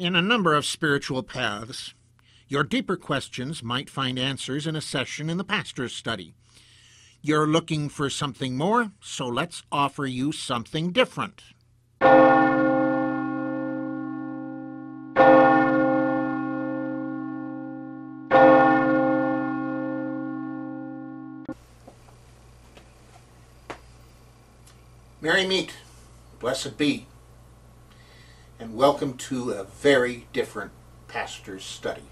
In a number of spiritual paths, your deeper questions might find answers in a session in the pastor's study. You're looking for something more, so let's offer you something different. Merry meet, blessed be, and welcome to a very different pastor's study.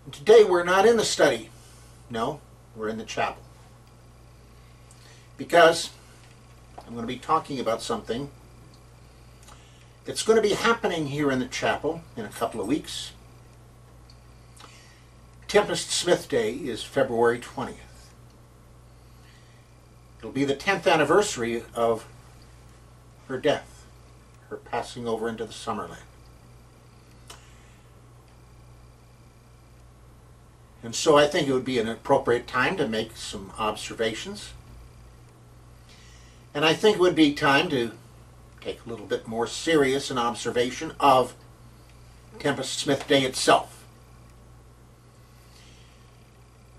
And today we're not in the study. No, we're in the chapel. Because I'm going to be talking about something that's going to be happening here in the chapel in a couple of weeks. Tempest Smith Day is February 20th. It'll be the 10th anniversary of her death, her passing over into the Summerland. And so I think it would be an appropriate time to make some observations. And I think it would be time to take a little bit more serious an observation of Tempest Smith Day itself.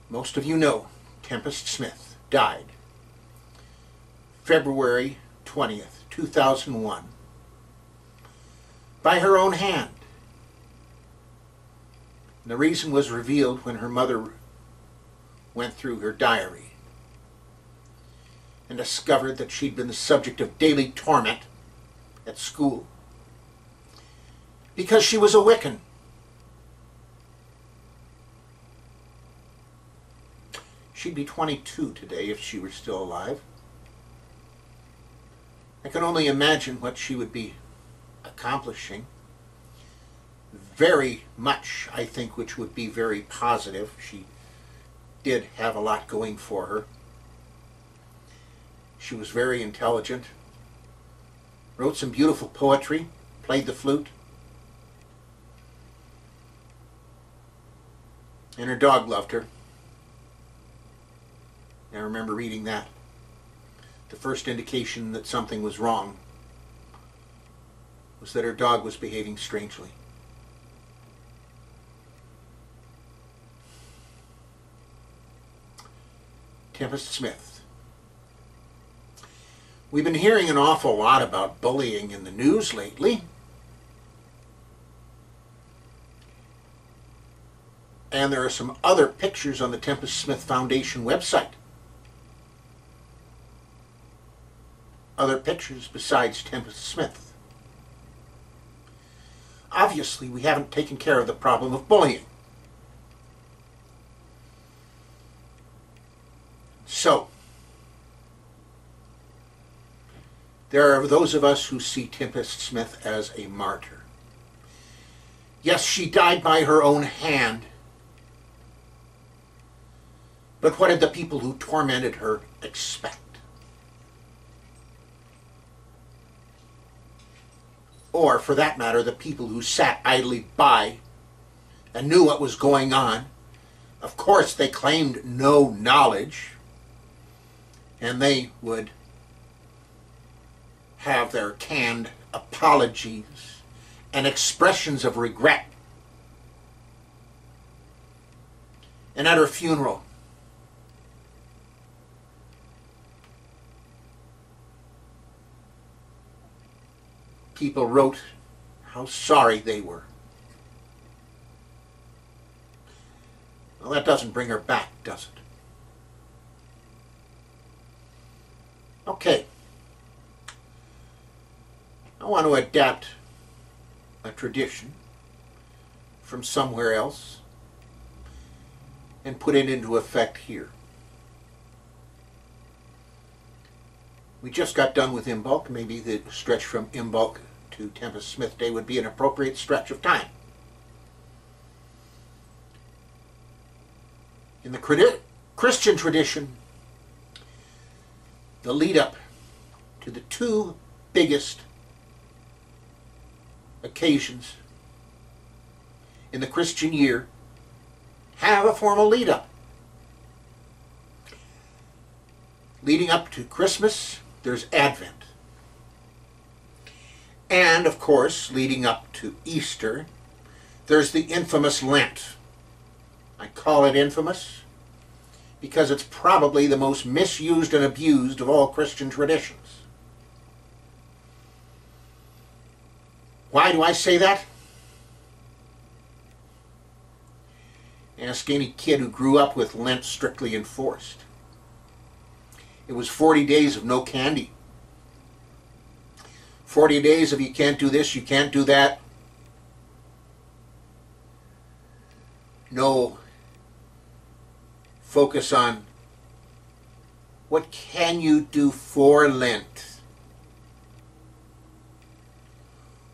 Most of you know Tempest Smith died February 20th, 2001, by her own hand. And the reason was revealed when her mother went through her diary and discovered that she'd been the subject of daily torment at school because she was a Wiccan. She'd be 22 today if she were still alive. I can only imagine what she would be accomplishing. Very much, I think, which would be very positive. She did have a lot going for her. She was very intelligent, wrote some beautiful poetry, played the flute, and her dog loved her. I remember reading that. The first indication that something was wrong was that her dog was behaving strangely. Tempest Smith. We've been hearing an awful lot about bullying in the news lately. And there are some other pictures on the Tempest Smith Foundation website. Other pictures besides Tempest Smith. Obviously, we haven't taken care of the problem of bullying. So, there are those of us who see Tempest Smith as a martyr. Yes, she died by her own hand. But what did the people who tormented her expect? Or, for that matter, the people who sat idly by and knew what was going on. Of course, they claimed no knowledge, and they would have their canned apologies and expressions of regret. And at her funeral, people wrote how sorry they were. Well, that doesn't bring her back, does it? Okay. I want to adapt a tradition from somewhere else and put it into effect here. We just got done with Imbolc. Maybe the stretch from Imbolc to Tempest Smith Day would be an appropriate stretch of time. In the Christian tradition, the lead up to the two biggest occasions in the Christian year have a formal lead up. Leading up to Christmas, there's Advent. And, of course, leading up to Easter, there's the infamous Lent. I call it infamous because it's probably the most misused and abused of all Christian traditions. Why do I say that? Ask any kid who grew up with Lent strictly enforced. It was 40 days of no candy. 40 days of you can't do this, you can't do that. No focus on what can you do for Lent.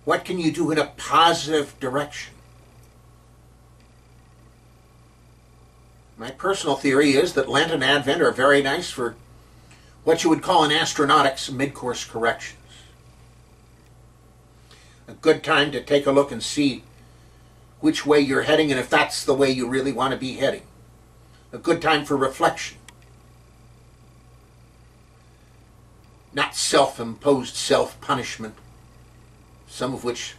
What can you do in a positive direction? My personal theory is that Lent and Advent are very nice for what you would call in astronautics mid-course corrections. A good time to take a look and see which way you're heading and if that's the way you really want to be heading. A good time for reflection. Not self-imposed self-punishment, some of which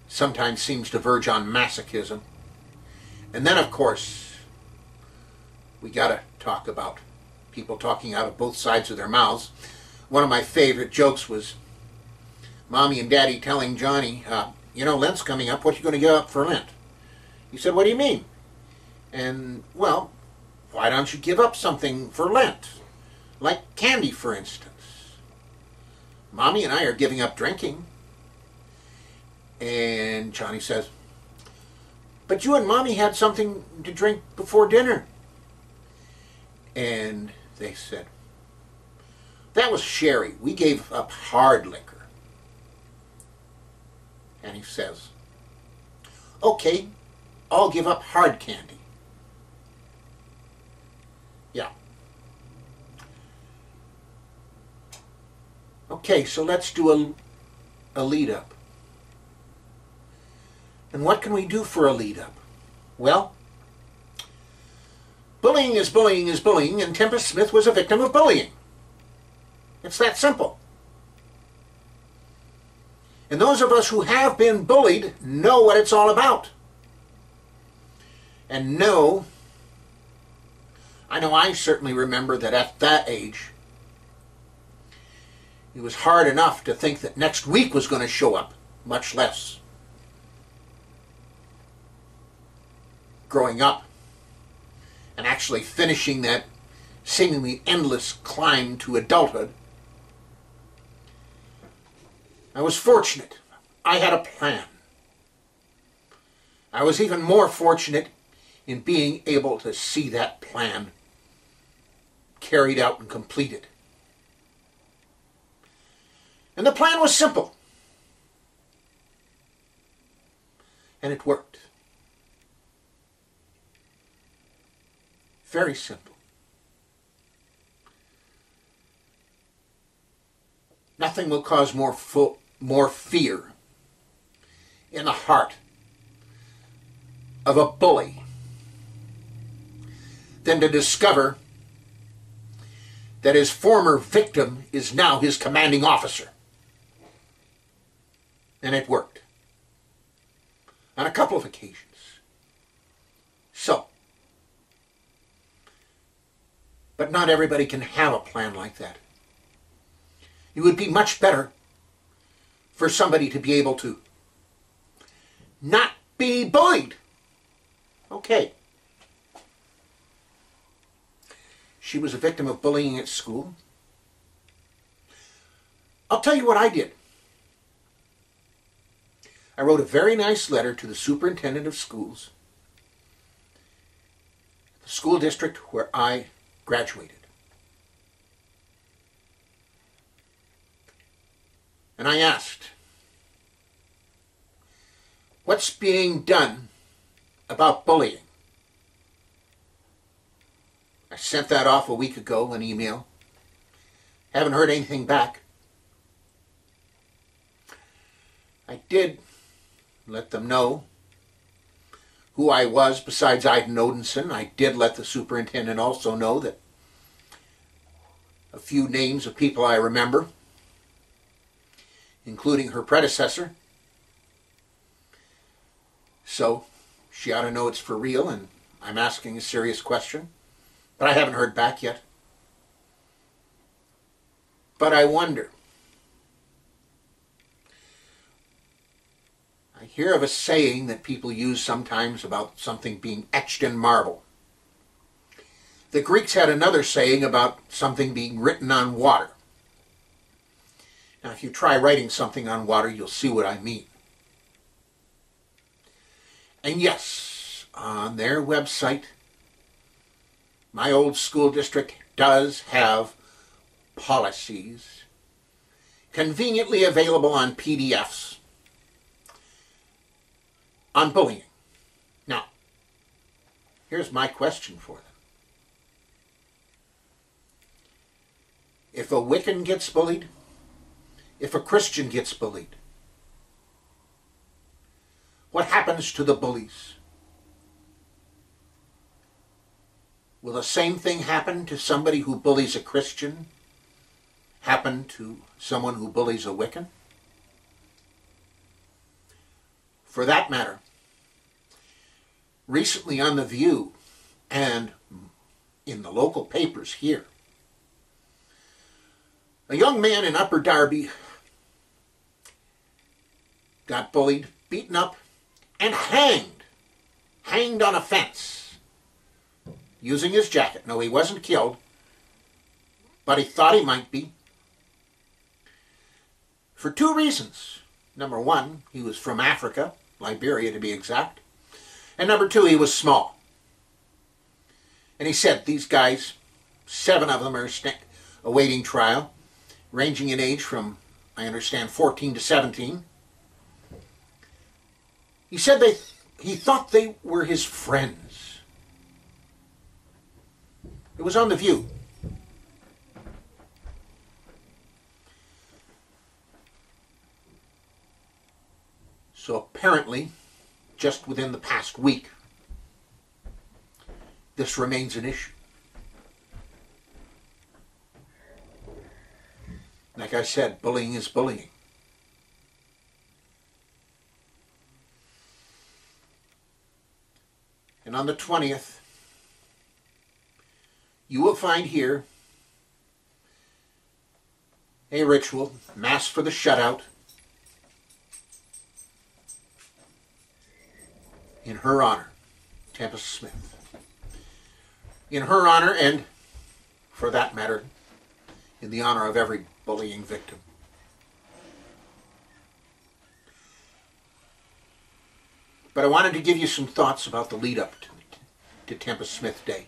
sometimes seems to verge on masochism. And then, of course, we got to talk about people talking out of both sides of their mouths. One of my favorite jokes was Mommy and Daddy telling Johnny, you know, Lent's coming up, what are you going to give up for Lent? He said, what do you mean? And, well, why don't you give up something for Lent? Like candy, for instance. Mommy and I are giving up drinking. And Johnny says, but you and Mommy had something to drink before dinner. And they said, that was sherry. We gave up hard liquor. And he says, okay, I'll give up hard candy. Yeah. Okay, so let's do a lead up. And what can we do for a lead up? Well, bullying is bullying is bullying, and Tempest Smith was a victim of bullying. It's that simple. And those of us who have been bullied know what it's all about. And know, I know I certainly remember that at that age, it was hard enough to think that next week was going to show up, much less growing up and actually finishing that seemingly endless climb to adulthood. I was fortunate. I had a plan. I was even more fortunate in being able to see that plan carried out and completed. And the plan was simple. And it worked. Very simple. Nothing will cause more fear in the heart of a bully than to discover that his former victim is now his commanding officer. And it worked on a couple of occasions. So, but not everybody can have a plan like that. It would be much better for somebody to be able to not be bullied. Okay. She was a victim of bullying at school. I'll tell you what I did. I wrote a very nice letter to the superintendent of schools, the school district where I graduated. And I asked, what's being done about bullying? I sent that off a week ago, an email. Haven't heard anything back. I did let them know who I was besides Iden Odinson. I did let the superintendent also know that a few names of people I remember. including her predecessor. So she ought to know it's for real, and I'm asking a serious question. But I haven't heard back yet. But I wonder. I hear of a saying that people use sometimes about something being etched in marble. The Greeks had another saying about something being written on water. Now, if you try writing something on water, you'll see what I mean. And yes, on their website, my old school district does have policies conveniently available on PDFs on bullying. Now, here's my question for them. If a Wiccan gets bullied, if a Christian gets bullied, what happens to the bullies? Will the same thing happen to somebody who bullies a Christian happen to someone who bullies a Wiccan? For that matter, recently on The View and in the local papers here, a young man in Upper Darby got bullied, beaten up, and hanged on a fence using his jacket. No, he wasn't killed, but he thought he might be. For two reasons. Number one, he was from Africa, Liberia to be exact. And number two, he was small. And he said these guys, 7 of them are awaiting trial, ranging in age from, I understand, 14 to 17. He said he thought they were his friends. It was on The View. So apparently, just within the past week, this remains an issue. Like I said, bullying is bullying. And on the 20th, you will find here a ritual, Mass for the Shutout, in her honor, Tempest Smith. In her honor, and for that matter, in the honor of every bullying victim. But I wanted to give you some thoughts about the lead up to Tempest Smith Day.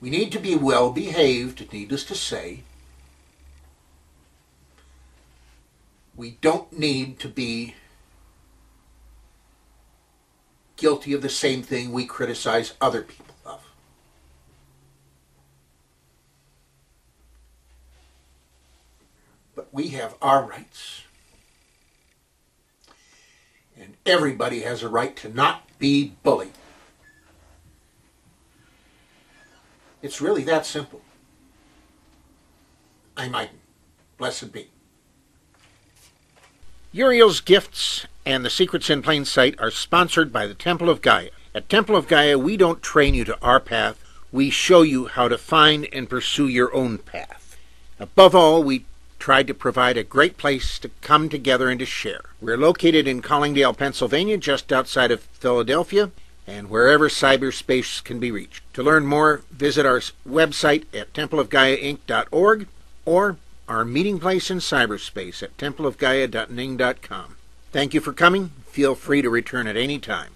We need to be well behaved, needless to say. We don't need to be guilty of the same thing we criticize other people of. But we have our rights. And everybody has a right to not be bullied. It's really that simple. I mightn't. Blessed be. Uriel's Gifts and The Secrets in Plain Sight are sponsored by the Temple of Gaia. At Temple of Gaia, we don't train you to our path. We show you how to find and pursue your own path. Above all, we tried to provide a great place to come together and to share. We're located in Collingdale, Pennsylvania, just outside of Philadelphia, and wherever cyberspace can be reached. To learn more, visit our website at templeofgaiainc.org or our meeting place in cyberspace at templeofgaia.ning.com. Thank you for coming. Feel free to return at any time.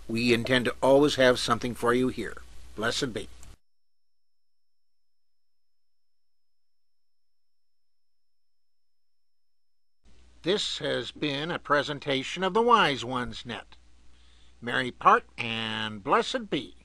We intend to always have something for you here. Blessed be. This has been a presentation of the Wise Ones Net. Merry part and blessed be.